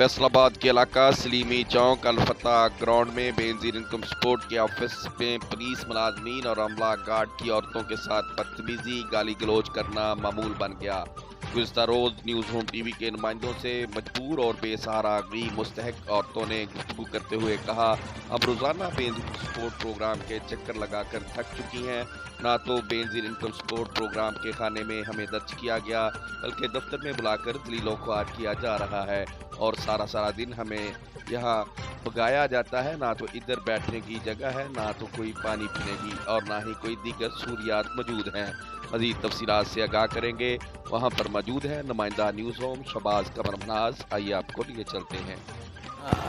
फैसलाबाद के इलाका सलीमी चौक अलफता ग्राउंड में बेनजीर इनकम सपोर्ट के ऑफिस में पुलिस मुलाजमीन और अमला गार्ड की औरतों के साथ बदतमीजी गाली गलौज करना मामूल बन गया। गुज़िश्ता रोज न्यूज़ होम टीवी के नुमाइंदों से मजबूर और बेसहारा गरीब मुस्तहक औरतों ने गुफ्तगू करते हुए कहा, अब रोज़ाना बेनजीर सपोर्ट प्रोग्राम के चक्कर लगाकर थक चुकी हैं। ना तो बेनजीर इनकम सपोर्ट प्रोग्राम के खाने में हमें दर्ज किया गया, बल्कि दफ्तर में बुलाकर दलीलों को आद किया जा रहा है और सारा दिन हमें यहाँ भगाया जाता है। ना तो इधर बैठने की जगह है, ना तो कोई पानी पीने की और ना ही कोई दीगर सहूलियात मौजूद हैं। मज़ीद तफसीलात से आगाह करेंगे, वहाँ पर मौजूद है नुमाइंदा न्यूज़ होम शबाज कमर मनाज। आइए आपको लिए चलते हैं।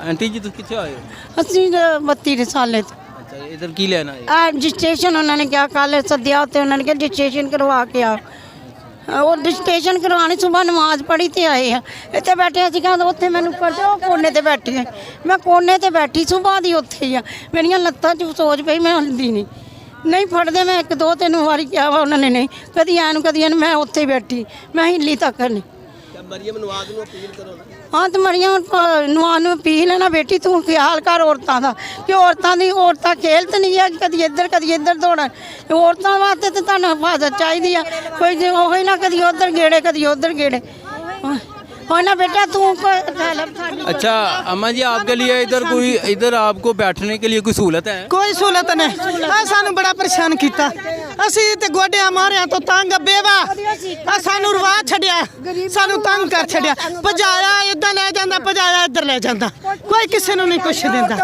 आंटी जी तुम कितने आए हो? ਅਸੀਂ 32 ਸਾਲੇ ਤੋਂ अच्छा इधर की लेना है? ਰਜਿਸਟ੍ਰੇਸ਼ਨ ਉਹਨਾਂ ਨੇ ਕਿਹਾ ਕੱਲ ਸੱਦਿਆ ਉੱਤੇ ਉਹਨਾਂ ਨੇ ਕਿਹਾ ਰਜਿਸਟ੍ਰੇਸ਼ਨ ਕਰਵਾ ਕੇ ਆ। ਉਹ ਰਜਿਸਟ੍ਰੇਸ਼ਨ ਕਰਵਾਉਣੀ ਸੁਬਾਹ ਨਮਾਜ਼ ਪੜ੍ਹੀ ਤੇ ਆਏ ਆ। ਇੱਥੇ ਬੈਠੇ ਅਸੀਂ ਕਹਿੰਦਾ ਉੱਥੇ ਮੈਨੂੰ ਕਰਦੇ ਉਹ ਕੋਨੇ ਤੇ ਬੈਠੀ ਆ। ਮੈਂ ਕੋਨੇ ਤੇ ਬੈਠੀ ਸੁਬਾਹ ਦੀ ਉੱਥੇ ਹੀ ਆ। ਮੇਰੀਆਂ ਲੱਤਾਂ 'ਚ ਸੋਜ ਪਈ, ਮੈਂ ਹਿਲਦੀ ਨਹੀਂ ਫੜਦੇ। ਮੈਂ 1-2-3 ਵਾਰੀ ਕਿਹਾ ਵਾ, ਉਹਨਾਂ ਨੇ ਨਹੀਂ। ਕਦੀ ਐਂ ਨੂੰ ਕਦੀ ਐਨ, ਮੈਂ ਉੱਥੇ ਹੀ ਬੈਠੀ, ਮੈਂ ਹਿੱਲੀ ਤੱਕ ਨਹੀਂ। मरियम नवाज ਨੂੰ ਅਪੀਲ ਕਰੋ ਨਾ। ਹਾਂ ਤੇ ਮਰੀਆਂ ਨਵਾਜ਼ ਨੂੰ ਅਪੀਲ ਹੈ ਨਾ, ਬੇਟੀ ਤੂੰ ਖਿਆਲ ਕਰ ਔਰਤਾਂ ਦਾ, ਕਿ ਔਰਤਾਂ ਖੇਲਤ ਨਹੀਂ ਆ, ਕਦੀ ਇੱਧਰ ਦੌੜਨ। ਔਰਤਾਂ ਵਾਸਤੇ ਤਾਂ ਤੁਹਾਨੂੰ ਹਿਫਾਜ਼ਤ ਚਾਹੀਦੀ ਆ। ਕੋਈ ਉਹੀ ਨਾ ਕਦੀ ਉੱਧਰ ਗੇੜੇ ਕਦੀ ਉੱਧਰ ਗੇੜੇ। हो ना बेटा तू अच्छा अम्मा जी आपके लिए इधर आपको बैठने के लिए कोई सहूलत है? कोई सहूलत नहीं। सानू बड़ा परेशान किया, असी ते गोडियां मारिया तो तंग बेवा सानू रवा छड़िया, सानू तंग कर छड़िया। भजाया इधर ले जांदा, भजाया इधर ले जांदा, कोई किसी नू नहीं कुछ दिंदा।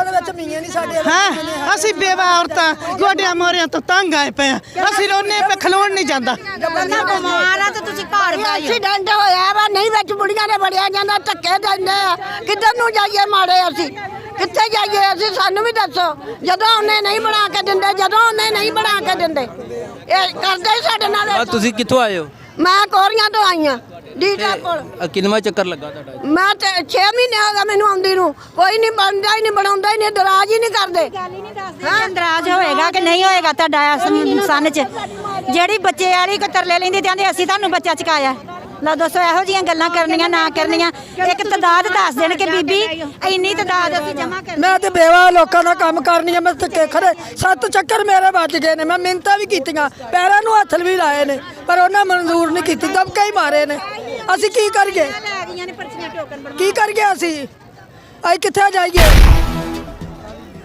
हां असी बेवा औरतां गोडियां मारिया तो तंग आए पे, असी रोने पे खलोण नहीं जांदा। बीमार आ ते तुसी घर एक्सीडेंट होया वा, नहीं विच बुढ़ियां बड़िया जाना, धक्के देंदे किधर नूं जाइए मारे, असी कित्थे जाइए, असी सानू भी दसो। जदों उन्हें नहीं बना के दिंदे, जदों उन्हें नहीं बना के दिंदे ਇਹ ਕਰਦੇ ਸਾਡੇ ਨਾਲ। ਤੁਸੀਂ ਕਿੱਥੋਂ ਆਏ ਹੋ? ਮੈਂ ਕੋਰੀਆਂ ਤੋਂ ਆਈ ਹਾਂ ਡੀਟਾ ਕੋਲ। ਕਿੰਨਾ ਚੱਕਰ ਲੱਗਾ ਤੁਹਾਡਾ? ਮੈਂ ਤੇ 6 ਮਹੀਨੇ ਹੋ ਗਏ ਮੈਨੂੰ ਆਉਂਦੀ ਨੂੰ, ਕੋਈ ਨਹੀਂ ਬਣਦਾ ਹੀ ਨਹੀਂ, ਬਣਾਉਂਦਾ ਹੀ ਨਹੀਂ, ਦਰਾਜ ਹੀ ਨਹੀਂ ਕਰਦੇ। ਅੰਦਰਾਜ ਹੋਏਗਾ ਕਿ ਨਹੀਂ ਹੋਏਗਾ ਤੁਹਾਡਾ ਸੰਨ ਚ? ਜਿਹੜੀ ਬੱਚੇ ਵਾਲੀ ਕੋ ਤਰਲੇ ਲੈਂਦੀ ਕਹਿੰਦੇ ਅਸੀਂ ਤੁਹਾਨੂੰ ਬੱਚਾ ਚਕਾਇਆ। ਲਾ ਦੱਸੋ ਇਹੋ ਜੀਆਂ ਗੱਲਾਂ ਕਰਨੀਆਂ ਨਾ ਕਰਨੀਆਂ। ਇੱਕ ਤਦਾਦ ਦੱਸ ਦੇਣ ਕਿ ਬੀਬੀ ਇੰਨੀ ਤਦਾਦ ਅਸੀਂ ਜਮ੍ਹਾਂ ਕਰ। ਮੈਂ ਤੇ ਬੇਵਾ ਲੋਕਾਂ ਦਾ ਕੰਮ ਕਰਨੀ ਆ। ਮੈਂ ਧੱਕੇ ਖੜੇ 7 ਚੱਕਰ ਮੇਰੇ ਵੱਜ ਗਏ ਨੇ। ਮੈਂ ਮਿੰਨਤਾਂ ਵੀ ਕੀਤੀਆਂ, ਪੈਰਾਂ ਨੂੰ ਹੱਥ ਵੀ ਲਾਏ ਨੇ, ਪਰ ਉਹਨਾਂ ਮਨਜ਼ੂਰ ਨਹੀਂ ਕੀਤੀ, ਦਬਕੇ ਹੀ ਮਾਰੇ ਨੇ। ਅਸੀਂ ਕੀ ਕਰੀਏ? ਅਸੀਂ ਕਿੱਥੇ ਜਾਈਏ?